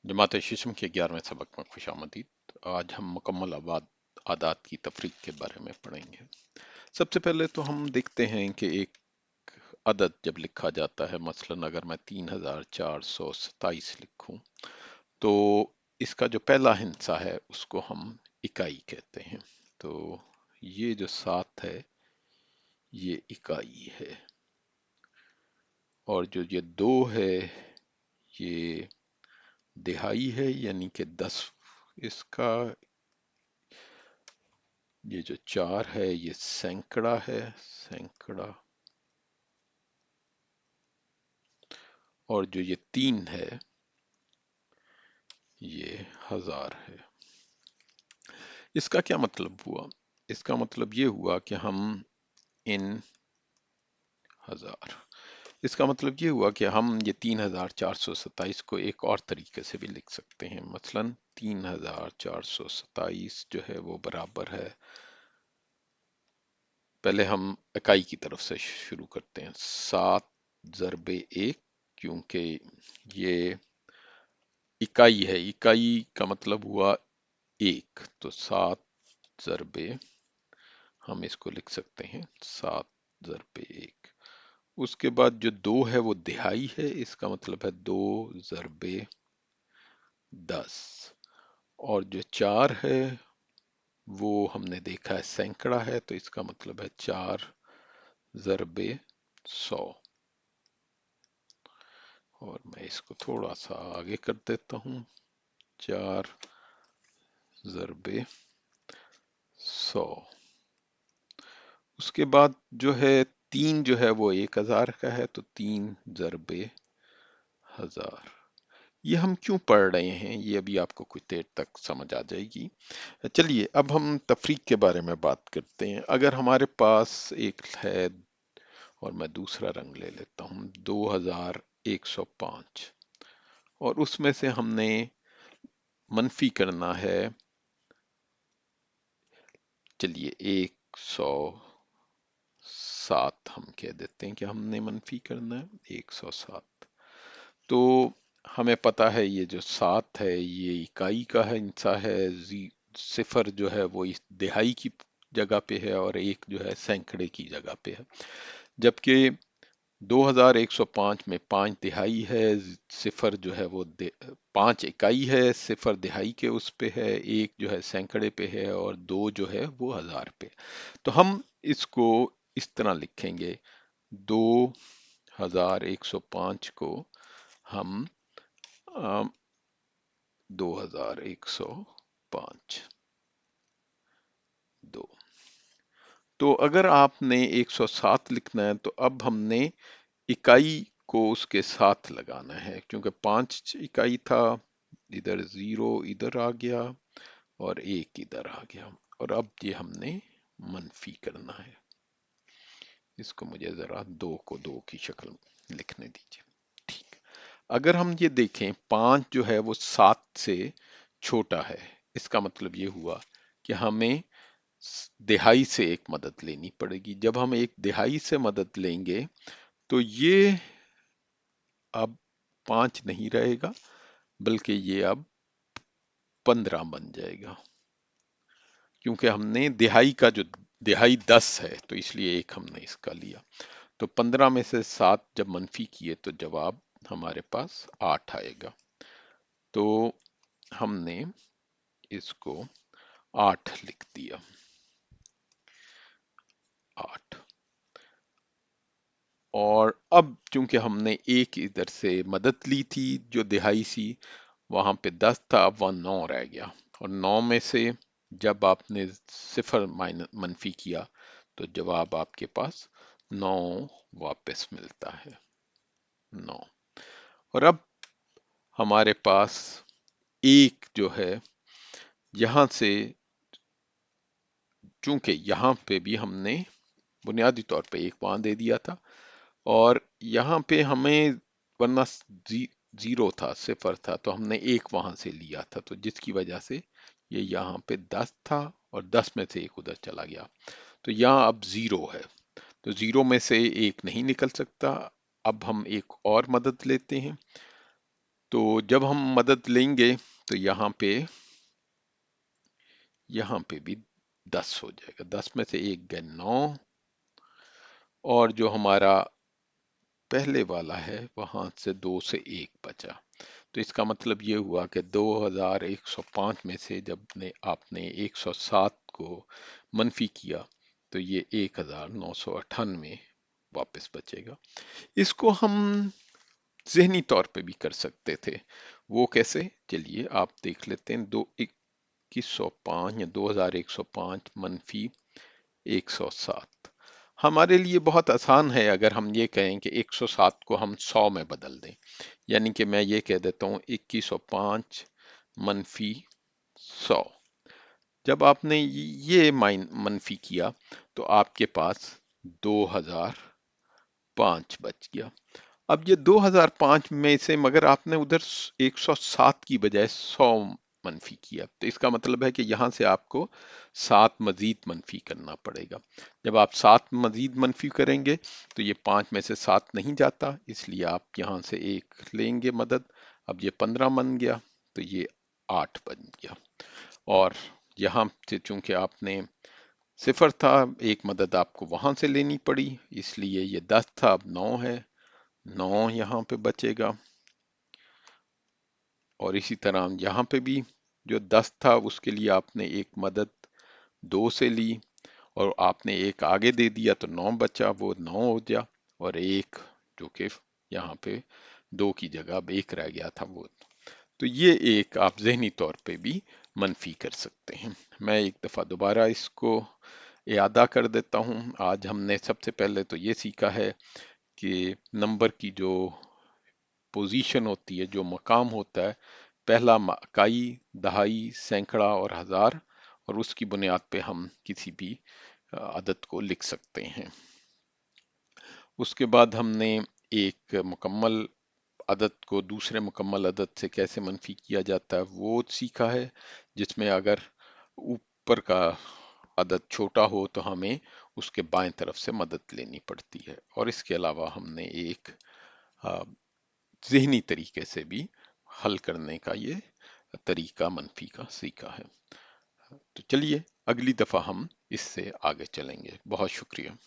जमात शीशम के 11वें सबक में खुश आमदीद। आज हम मुकम्मल आबाद आदात की तफरीक के बारे में पढ़ेंगे। सबसे पहले तो हम देखते हैं कि एक अदद जब लिखा जाता है, मसलन अगर मैं 3427 लिखूं तो इसका जो पहला हिस्सा है उसको हम इकाई कहते हैं। तो ये जो 7 है ये इकाई है, और जो ये 2 है ये दिहाई है, यानी कि 10 इसका। ये जो 4 है ये सैकड़ा है, सैकड़ा। और जो ये 3 है ये 1000 है। इसका क्या मतलब हुआ? इसका मतलब ये हुआ कि हम इन 1000, इसका मतलब ये हुआ कि हम ये 3427 को एक और तरीके से भी लिख सकते हैं। मसलन 3427 जो है वो बराबर है, पहले हम इकाई की तरफ से शुरू करते हैं, 7 ज़रबे 1, क्योंकि ये इकाई है, इकाई का मतलब हुआ एक, तो 7 ज़रबे हम इसको लिख सकते हैं 7 ज़रबे 1। उसके बाद जो 2 है वो दिहाई है, इसका मतलब है 2 ज़रबे 10। और जो 4 है वो हमने देखा है सैकड़ा है, तो इसका मतलब है 4 ज़रबे 100। और मैं इसको थोड़ा सा आगे कर देता हूँ, 4 ज़रबे 100। उसके बाद जो है 3 जो है वो 1000 का है, तो 3 ज़रबे 1000। ये हम क्यों पढ़ रहे हैं ये अभी आपको कुछ देर तक समझ आ जाएगी। चलिए अब हम तफरीक के बारे में बात करते हैं। अगर हमारे पास एक है और मैं दूसरा रंग ले लेता हूँ, 2105, और उसमें से हमने मनफी करना है, चलिए 107 हम कह देते हैं कि हमने मनफी करना है 107। तो हमें पता है ये जो 7 है ये इकाई का हिस्सा है, सिफर जो है वो इस दिहाई की जगह पे है और एक जो है सैकड़े की जगह पे है। जबकि 2105 में 5 दिहाई है, सिफर जो है वो 5 इकाई है, सिफर दिहाई के उस पे है, एक जो है सैकड़े पे है और 2 जो है वो 1000 पे। तो हम इसको इस तरह लिखेंगे, 2105 को हम 2105 2। तो अगर आपने 107 लिखना है तो अब हमने इकाई को उसके साथ लगाना है, क्योंकि 5 इकाई था, इधर 0 इधर आ गया और 1 इधर आ गया, और अब ये हमने मनफी करना है। इसको मुझे जरा 2 को 2 की शक्ल में लिखने दीजिए। ठीक, अगर हम ये देखें 5 जो है वो 7 से छोटा है, इसका मतलब ये हुआ कि हमें दिहाई से एक मदद लेनी पड़ेगी। जब हम एक दिहाई से मदद लेंगे तो ये अब 5 नहीं रहेगा, बल्कि ये अब 15 बन जाएगा, क्योंकि हमने दिहाई का जो दिहाई 10 है तो इसलिए एक हमने इसका लिया। तो 15 में से 7 जब मनफी किए तो जवाब हमारे पास 8 आएगा। तो हमने इसको 8 लिख दिया, 8। और अब चूंकि हमने एक इधर से मदद ली थी जो दिहाई सी, वहां पे 10 था, अब वह 9 रह गया, और 9 में से जब आपने सिफर मनफी किया तो जवाब आपके पास 9 वापस मिलता है, 9। और अब हमारे पास एक जो है यहां से, चूंकि यहां पे भी हमने बुनियादी तौर पे एक वहां दे दिया था, और यहाँ पे हमें, वरना जीरो था, सिफर था, तो हमने एक वहां से लिया था, तो जिसकी वजह से ये यहाँ पे 10 था और 10 में से एक उधर चला गया, तो यहाँ अब 0 है, तो 0 में से एक नहीं निकल सकता। अब हम एक और मदद लेते हैं, तो जब हम मदद लेंगे तो यहाँ पे भी 10 हो जाएगा, 10 में से एक गए 9, और जो हमारा पहले वाला है वहां से 2 से 1 बचा। तो इसका मतलब ये हुआ कि 2105 में से जब आपने 107 को मनफी किया तो ये 1998 वापस बचेगा। इसको हम ज़हनी तौर पे भी कर सकते थे। वो कैसे? चलिए आप देख लेते हैं। 2105 या 2105 मनफी 107 हमारे लिए बहुत आसान है। अगर हम ये कहें कि 107 को हम 100 में बदल दें, यानी कि मैं ये कह देता हूँ 2105 मनफी 100। जब आपने ये मनफी किया तो आपके पास 2005 बच गया। अब ये 2005 में से मगर आपने उधर 107 की बजाय 100 मनफी किया, तो इसका मतलब है कि यहाँ से आपको 7 मजीद मनफी करना पड़ेगा। जब आप 7 मजीद मनफी करेंगे तो ये 5 में से 7 नहीं जाता, इसलिए आप यहाँ से एक लेंगे मदद। अब ये 15 बन गया तो ये 8 बन गया। और यहाँ से चूंकि आपने सिफर था, एक मदद आपको वहां से लेनी पड़ी, इसलिए ये 10 था, अब 9 है, 9 यहाँ पे बचेगा। और इसी तरह यहाँ पे भी जो 10 था उसके लिए आपने एक मदद 2 से ली, और आपने एक आगे दे दिया तो 9 बचा, वो 9 हो गया। और एक जो कि यहाँ पे 2 की जगह अब 1 रह गया था वो। तो ये एक आप जहनी तौर पे भी मनफी कर सकते हैं। मैं एक दफ़ा दोबारा इसको यादा कर देता हूँ। आज हमने सबसे पहले तो ये सीखा है कि नंबर की जो पोजीशन होती है, जो मकाम होता है, पहला इकाई, दहाई, सैकड़ा और हजार, और उसकी बुनियाद पे हम किसी भी अदद को लिख सकते हैं। उसके बाद हमने एक मुकम्मल अदद को दूसरे मुकम्मल अदद से कैसे मनफी किया जाता है वो सीखा है, जिसमें अगर ऊपर का अदद छोटा हो तो हमें उसके बाएं तरफ से मदद लेनी पड़ती है। और इसके अलावा हमने एक ज़हनी तरीके से भी हल करने का ये तरीका मनफी का सीखा है। तो चलिए अगली दफ़ा हम इससे आगे चलेंगे। बहुत शुक्रिया।